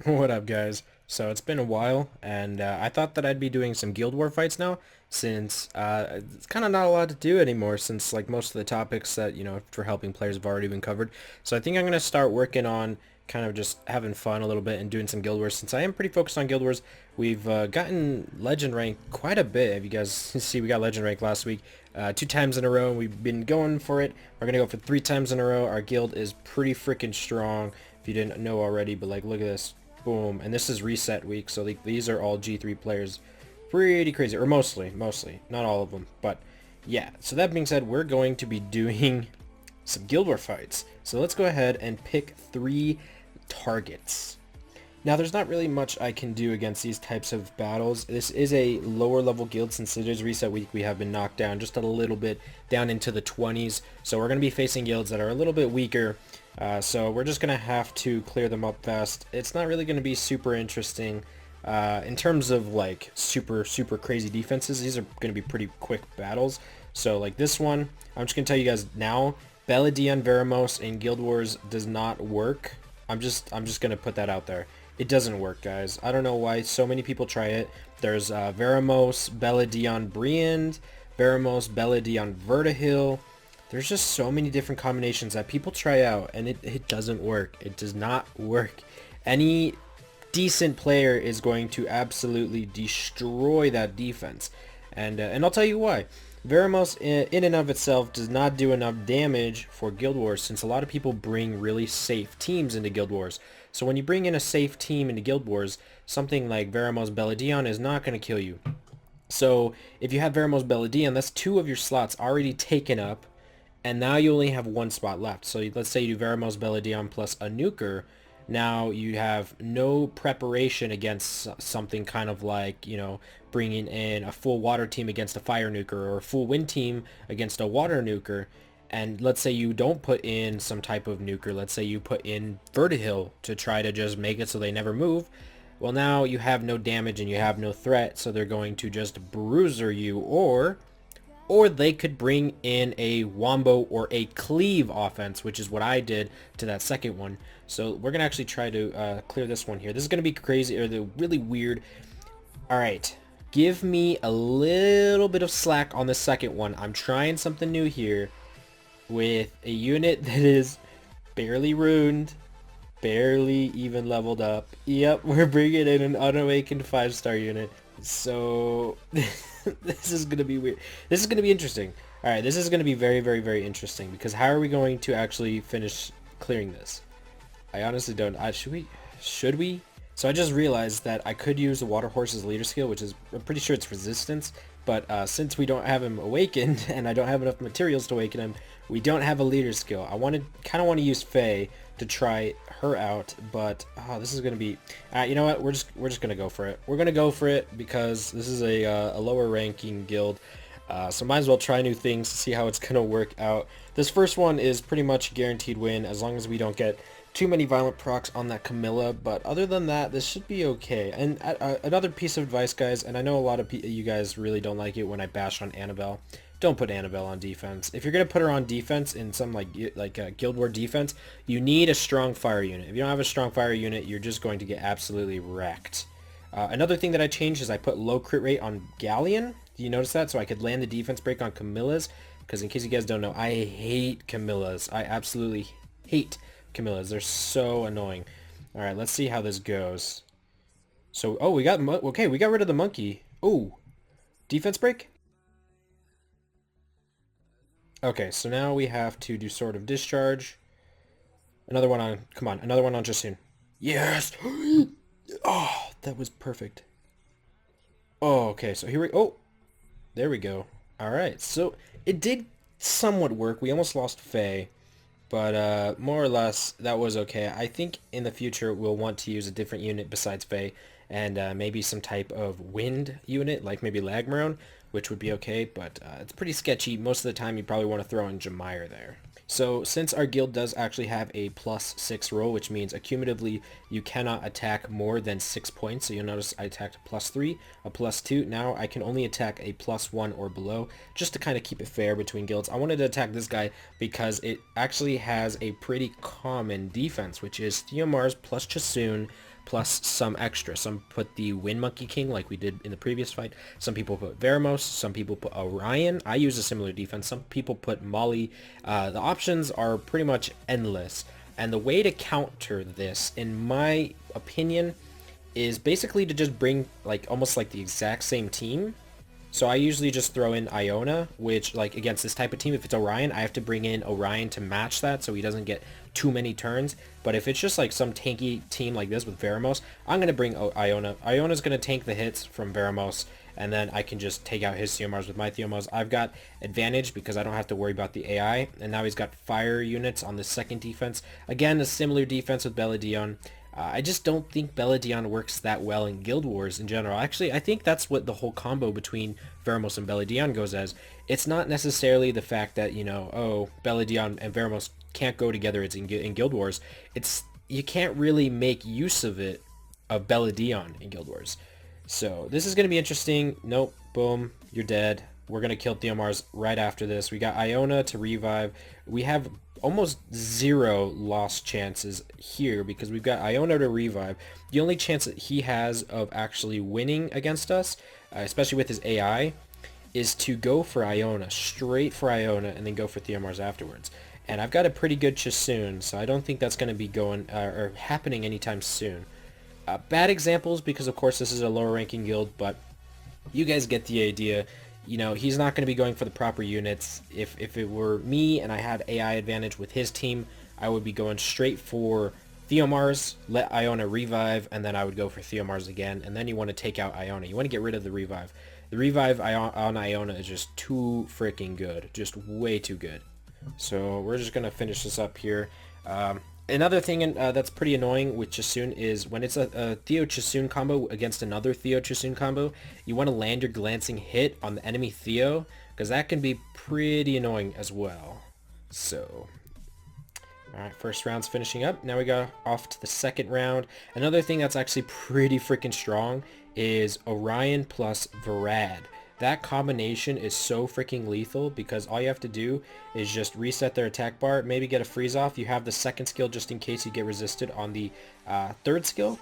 What up, guys? So it's been a while, and I thought that I'd be doing some Guild War fights now, since it's kind of not a lot to do anymore, since like most of the topics that, for helping players have already been covered. So I think I'm going to start working on kind of just having fun a little bit and doing some Guild Wars, since I am pretty focused on Guild Wars. We've gotten Legend rank quite a bit. If you guys see, we got Legend rank last week, 2 times in a row. We've been going for it. We're going to go for 3 times in a row. Our guild is pretty freaking strong, if you didn't know already, but like, look at this. Boom. And this is reset week, so these are all G3 players. Pretty crazy. Or mostly. Not all of them. But yeah. So that being said, we're going to be doing some Guild War fights. So let's go ahead and pick 3 targets. Now, there's not really much I can do against these types of battles. This is a lower level guild. Since it is reset week, we have been knocked down just a little bit, down into the 20s. So we're going to be facing guilds that are a little bit weaker. So we're just going to have to clear them up fast. It's not really going to be super interesting. In terms of like super crazy defenses, these are going to be pretty quick battles. So like this one, I'm just going to tell you guys now, Beladion Veramos in Guild Wars does not work. I'm just going to put that out there. It doesn't work, guys. I don't know why so many people try it. There's Veramos, Beladion Briand, Veramos, Beladion Vertihil. There's just so many different combinations that people try out, and it doesn't work. It does not work. Any decent player is going to absolutely destroy that defense. And I'll tell you why. Veramos in and of itself does not do enough damage for Guild Wars, since a lot of people bring really safe teams into Guild Wars. So when you bring in a safe team into Guild Wars, something like Veramos Beladion is not going to kill you. So if you have Veramos Beladion, that's 2 of your slots already taken up, and now you only have 1 spot left. So let's say you do Veramos Beladion plus a nuker. Now you have no preparation against something kind of like, bringing in a full water team against a fire nuker, or a full wind team against a water nuker. And let's say you don't put in some type of nuker. Let's say you put in Vertihil to try to just make it so they never move. Well, now you have no damage and you have no threat, so they're going to just bruiser you, or they could bring in a wombo or a cleave offense, which is what I did to that second one. So we're going to actually try to clear this one here. This is going to be crazy, or the really weird. All right, give me a little bit of slack on the second one. I'm trying something new here with a unit that is barely ruined, barely even leveled up. Yep, we're bringing in an unawakened 5-star unit. So this is going to be weird. This is going to be interesting. All right, this is going to be very interesting, because how are we going to actually finish clearing this? I honestly don't. Should we? So I just realized that I could use the Water Horse's leader skill, which is, I'm pretty sure it's resistance. But since we don't have him awakened, and I don't have enough materials to awaken him, we don't have a leader skill. I kind of want to use Faye to try her out, but this is gonna be. You know what? We're just gonna go for it. We're gonna go for it because this is a lower ranking guild. So might as well try new things to see how it's gonna work out. This first one is pretty much a guaranteed win, as long as we don't get too many violent procs on that Camilla, but other than that, this should be okay. And another piece of advice, guys, and I know a lot of you guys really don't like it when I bash on Annabelle. Don't put Annabelle on defense. If you're gonna put her on defense in some like Guild War defense, you need a strong fire unit. If you don't have a strong fire unit, you're just going to get absolutely wrecked. Another thing that I changed is I put low crit rate on Galleon. Do you notice that? So I could land the defense break on Camillas. Because in case you guys don't know, I hate Camillas. I absolutely hate Camillas. They're so annoying. All right, let's see how this goes. So, oh, we got rid of the monkey. Oh, defense break. Okay, so now we have to do Sword of Discharge. Another one on. Come on, another one on Jasun. Yes. Oh, that was perfect. Oh, okay. So here we. Oh, there we go. All right. So it did somewhat work. We almost lost Faye. But more or less, that was okay. I think in the future we'll want to use a different unit besides Faye, and maybe some type of wind unit, like maybe Lagmaron, which would be okay, but it's pretty sketchy. Most of the time you probably want to throw in Jamire there. So since our guild does actually have a +6 roll, which means accumulatively you cannot attack more than 6 points. So you'll notice I attacked a +3, a +2. Now I can only attack a +1 or below, just to kind of keep it fair between guilds. I wanted to attack this guy because it actually has a pretty common defense, which is Theomars plus Chasun plus some extra. Some put the Wind Monkey King like we did in the previous fight. Some people put Veramos. Some people put Orion. I use a similar defense. Some people put Molly. The options are pretty much endless. And the way to counter this, in my opinion, is basically to just bring like almost like the exact same team. So I usually just throw in Iona, which like against this type of team, if it's Orion, I have to bring in Orion to match that so he doesn't get too many turns. But if it's just like some tanky team like this with Veramos, I'm going to bring Iona. Iona's going to tank the hits from Veramos, and then I can just take out his Theomars with my Theomars. I've got advantage because I don't have to worry about the AI, and now he's got fire units on the second defense. Again, a similar defense with Beladion. I just don't think Beladion works that well in Guild Wars in general. Actually, I think that's what the whole combo between Veramos and Beladion goes as. It's not necessarily the fact that, you know, oh, Beladion and Veramos can't go together. It's in Guild Wars. It's, you can't really make use of it, of Beladion in Guild Wars. So this is going to be interesting. Nope, boom, you're dead. We're going to kill Theomars right after this. We got Iona to revive. We have almost zero lost chances here because we've got Iona to revive. The only chance that he has of actually winning against us, especially with his AI, is to go for Iona, straight for Iona, and then go for Theomars afterwards. And I've got a pretty good Chasun, so I don't think that's going to be going or happening anytime soon. Bad examples because, of course, this is a lower ranking guild, but you guys get the idea. You know, he's not going to be going for the proper units. If it were me and I had AI advantage with his team, I would be going straight for Theomars, let Iona revive, and then I would go for Theomars again. And then you want to take out Iona. You want to get rid of the revive. The revive on Iona is just too freaking good. Just way too good. So we're just going to finish this up here. Another thing that's pretty annoying with Chasun is when it's a Theo Chasun combo against another Theo Chasun combo, you want to land your glancing hit on the enemy Theo, because that can be pretty annoying as well. So, alright, first round's finishing up. Now we got off to the second round. Another thing that's actually pretty freaking strong is Orion plus Varad. That combination is so freaking lethal because all you have to do is just reset their attack bar, maybe get a freeze off. You have the second skill just in case you get resisted on the third skill,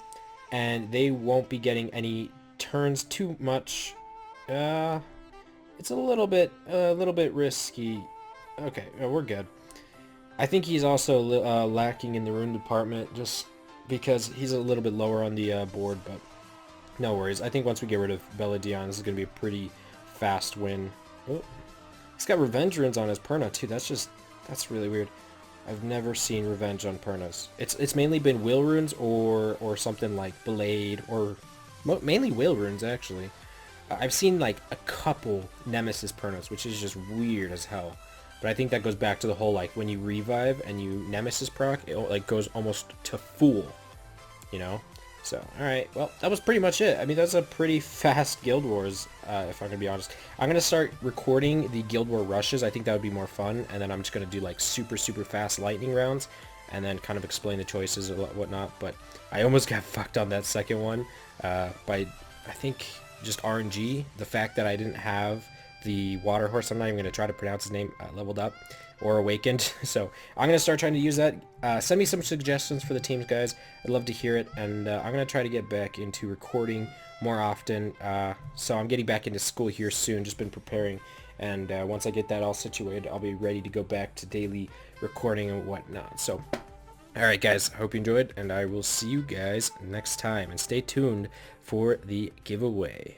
and they won't be getting any turns too much. It's a little bit risky. Okay, we're good. I think he's also lacking in the rune department just because he's a little bit lower on the board, but no worries. I think once we get rid of Beladion, this is going to be a pretty fast win. Oh, he's got revenge runes on his Perna too. That's really weird. I've never seen revenge on Pernas. It's mainly been will runes or something like blade, or mainly will runes actually. I've seen like a couple Nemesis Pernas, which is just weird as hell. But I think that goes back to the whole like when you revive and you Nemesis proc, it like goes almost to full, you know. So, alright, well, that was pretty much it. I mean, that's a pretty fast Guild Wars, if I'm going to be honest. I'm going to start recording the Guild War rushes. I think that would be more fun. And then I'm just going to do, like, super fast lightning rounds. And then kind of explain the choices and whatnot. But I almost got fucked on that second one by, I think, just RNG. The fact that I didn't have the water horse, I'm not even going to try to pronounce his name, leveled up or awakened. So I'm going to start trying to use that. Send me some suggestions for the teams, guys. I'd love to hear it. And I'm going to try to get back into recording more often. So I'm getting back into school here soon. Just been preparing. And once I get that all situated, I'll be ready to go back to daily recording and whatnot. So, alright guys, I hope you enjoyed. And I will see you guys next time. And stay tuned for the giveaway.